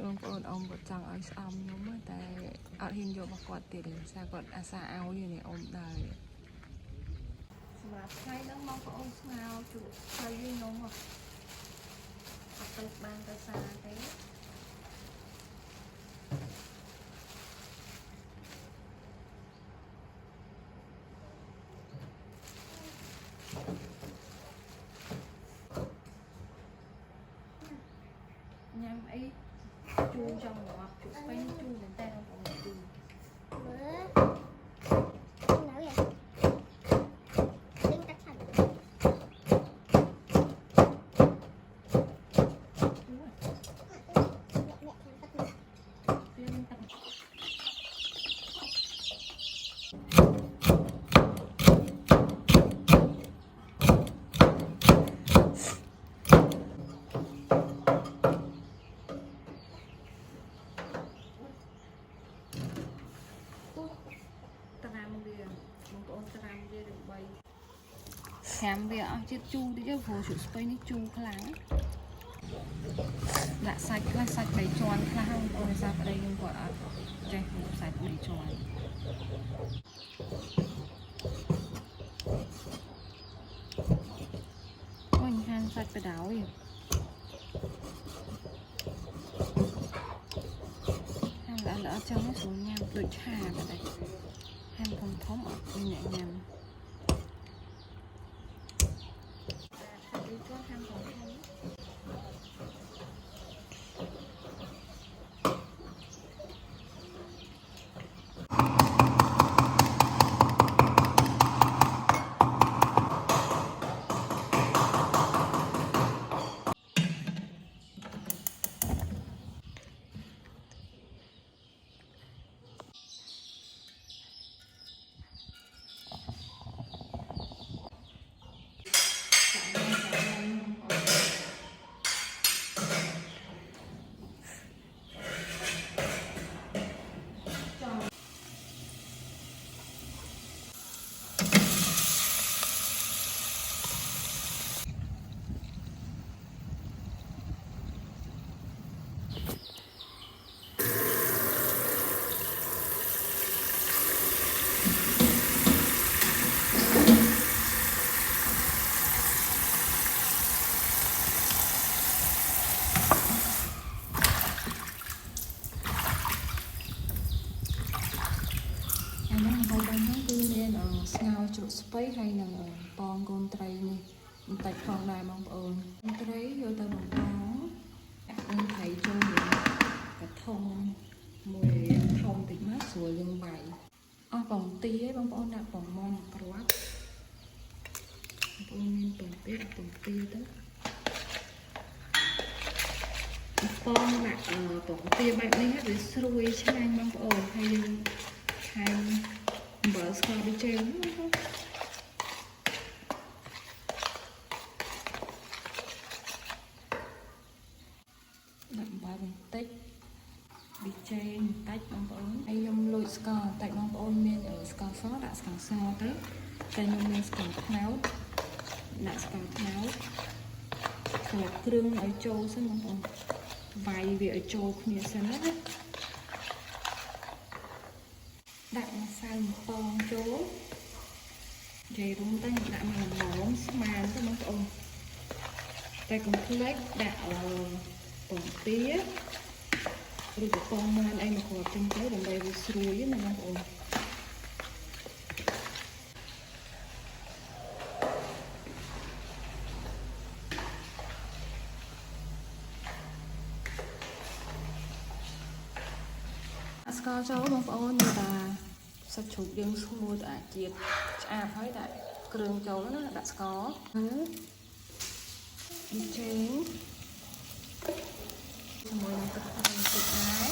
ông có ông một chàng ấy xong nhóm á tại ở hình vô một quạt tiền sao quạt xa áo như này ông đời mà thấy nó mong có ông sao chủ thấy như nhóm hoặc tập ban ta xa thế nhằm ấy chu trong đó chủ bên chu đến tay nó còn một chu khám về chiếc chu đi chứ vô chủ space ní chu kháng đã sạch đầy tròn kháng ôi ra vào đây nhưng quả đây sạch đầy tròn ôi han sạch phải đáo gì han lỡ cho nó xuống nhằm đôi trà vào đây han không thống ở bên nhẹ nhàng ngao chuột space hay là bong con trai nè tại phòng đài mong ơn con trai vô tao bằng bóng anh thấy cho những cái thông mùi thông thì mát sủa lưng bài vòng tí ấy bong đặt vòng mong quá bong nên vòng tí đó bong đặt vòng tí bạn đi hết để xuôi chứ anh mong ơn hay mở score đi trên đậm ba bằng tích đi trên tách bóng bóng hay nhung lùi score tại bóng bóng men ở score phó đã score sao tới tại nhung men score tháo đã score tháo score krương ở châu xem bóng bóng vài việc ở châu kia xem hết đặt sao con chố vậy đúng tay đã mà mỏng màn cho nó ôm tay cũng flex đạo bỏng tía rồi cái con man anh mà khỏi trong tới đồng đây với suối mà nó ôm score cháu bông ôn như là sao chụp dân xua đã chiết thấy tại cường cháu nó đã có đi trên cho mọi người tập ái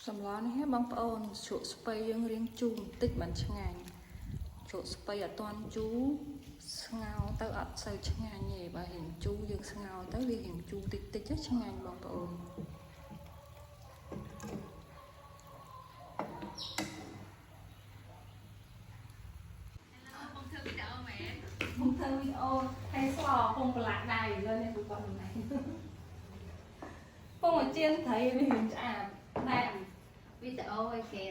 សម្លនេះបងប្អូនជ្រក់ស្ពៃយើងរៀងជូរបន្តិចមិនឆ្ងាញ់ជ្រក់ស្ពៃអត់ទាន់ជូរស្ងោរទៅអត់សូវឆ្ងាញ់ទេបើរៀងជូរយើងស្ងោរទៅវារៀងជូរតិចតិចឆ្ងាញ់បងប្អូនបងធ្វើវីដេអូហើយស្លពងប្រឡាក់ដៃលើនេះបងប្អូនណាពងអាជៀនត្រីវារៀងឆ្អាតតែវីដេអូឲ្យគេ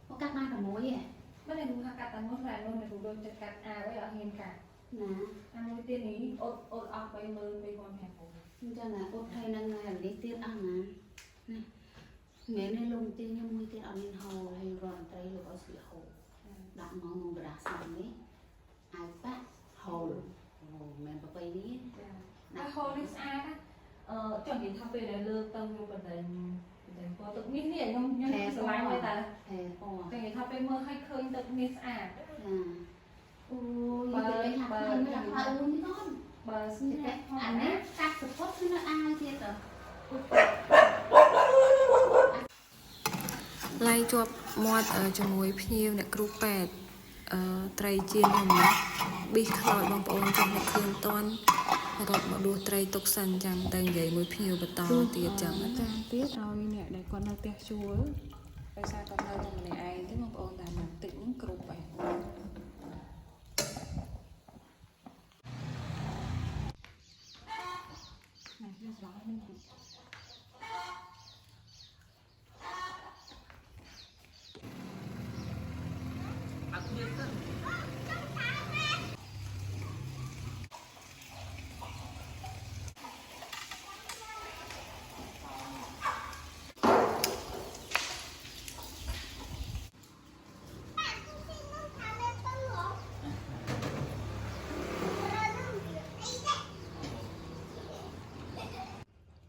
មកកាត់បានតែមួយហ៎មិនได้ดูค่ะกัดแต่มดแรงนู่นเนี่ยดูโดนจะกัดอาไว้เอาเห็นกัดណាអាមួយទៀតនេះអត់អស់30000 2000ហ៎អញ្ចឹងណាអត់ហើយនឹងហើយនេះទៀតអស់ណានេះមែនទេលោកទីខ្ញុំមួយទៀតអត់មានហូរហើយរត់ត្រីលោកឲ្យស្លៀកហូរដាក់មកក្នុងក្រាស់សំនេះអាយប៉ាហូរអូមែនប្រពៃនេះចាហូរនេះស្អាតចង់និយាយថាពេលដែលលើកទៅខ្ញុំបណ្ដឹងពណ៌ទឹកមាសនេះខ្ញុំស្រឡាញ់ទេតាហេពណ៌តែនិយាយថាពេលមើលឲ្យឃើញទឹកមាសស្អាតអូយនិយាយថាឃើញតែហើយមួយនេះនបើស្នេះអានេះកាត់សពុតគឺនៅអាយទៀតទៅឡៃជាប់មាត់ជាមួយភ្ញៀវអ្នកគ្រូប៉ែតត្រីជៀនខ្ញុំណាប៊ីសខ្លោចបងប្អូនចាំមកឃើញតន់រត់មកដួសត្រីទុកសិនចាំទៅនិយាយមួយភ្ញៀវបន្តទៀតចាំចាទៀតឲ្យអ្នកដែលគាត់នៅផ្ទះជួលដោយសារគាត់នៅតែម្នាក់ឯងទេបងប្អូនតែមកតិចហ្នឹងគ្រប់ហើយណាវាស្វានេះអត់មានទេ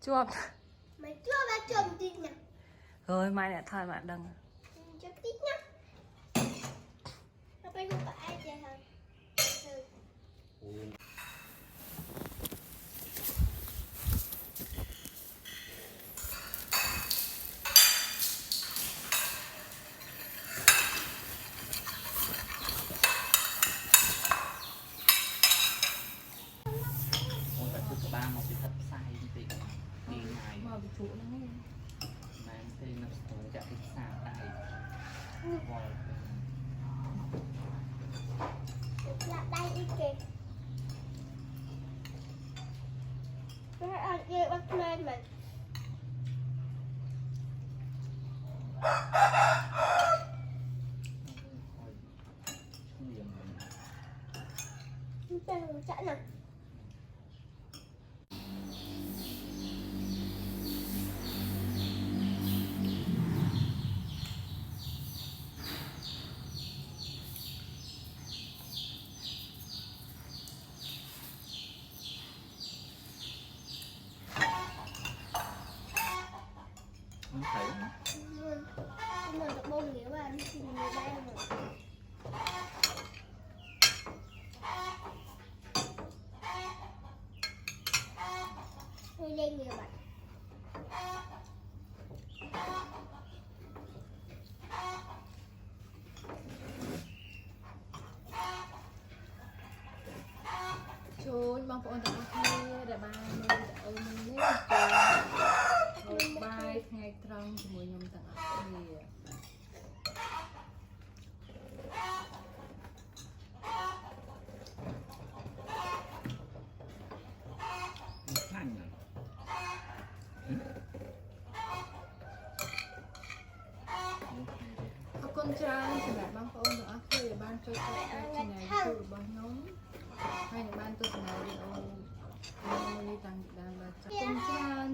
ជាប់មិនជាប់តែជាប់តិចណាហើយម៉ែអ្នកថយមកដឹងជាប់តិចណាទៅពេលនោះក៏អាចចេះហើយបានមកពីថិតផ្សាយបន្តិចងាយងាយមកពីជ្រុកហ្នឹងមែនទេនៅស្ទើរចាក់ទីផ្សារដៃវល់ឡាក់ដៃអីគេតែអត់និយាយបាត់ផ្លែមិនតែចាក់ណាมันจะบ่งหรือว่ากินไม่ได้หมดไม่เล่นเยอะแบบជួនបងប្អូនទាំងអស់គ្នាដែលបានមើលវីដេអូនេះចូលបាយថ្ងៃត្រង់ជាមួយខ្ញុំទាំងអស់គ្នាខ្លាញ់ណាស់អរគុណច្រើនសម្រាប់បងប្អូនទាំងអស់គ្នាដែលបានចូលទៅតាម Channel YouTube របស់ខ្ញុំហើយនឹងបានទស្សនាវីដេអូមួយតាំងពីដើមដល់ចប់អរគុណច្រើន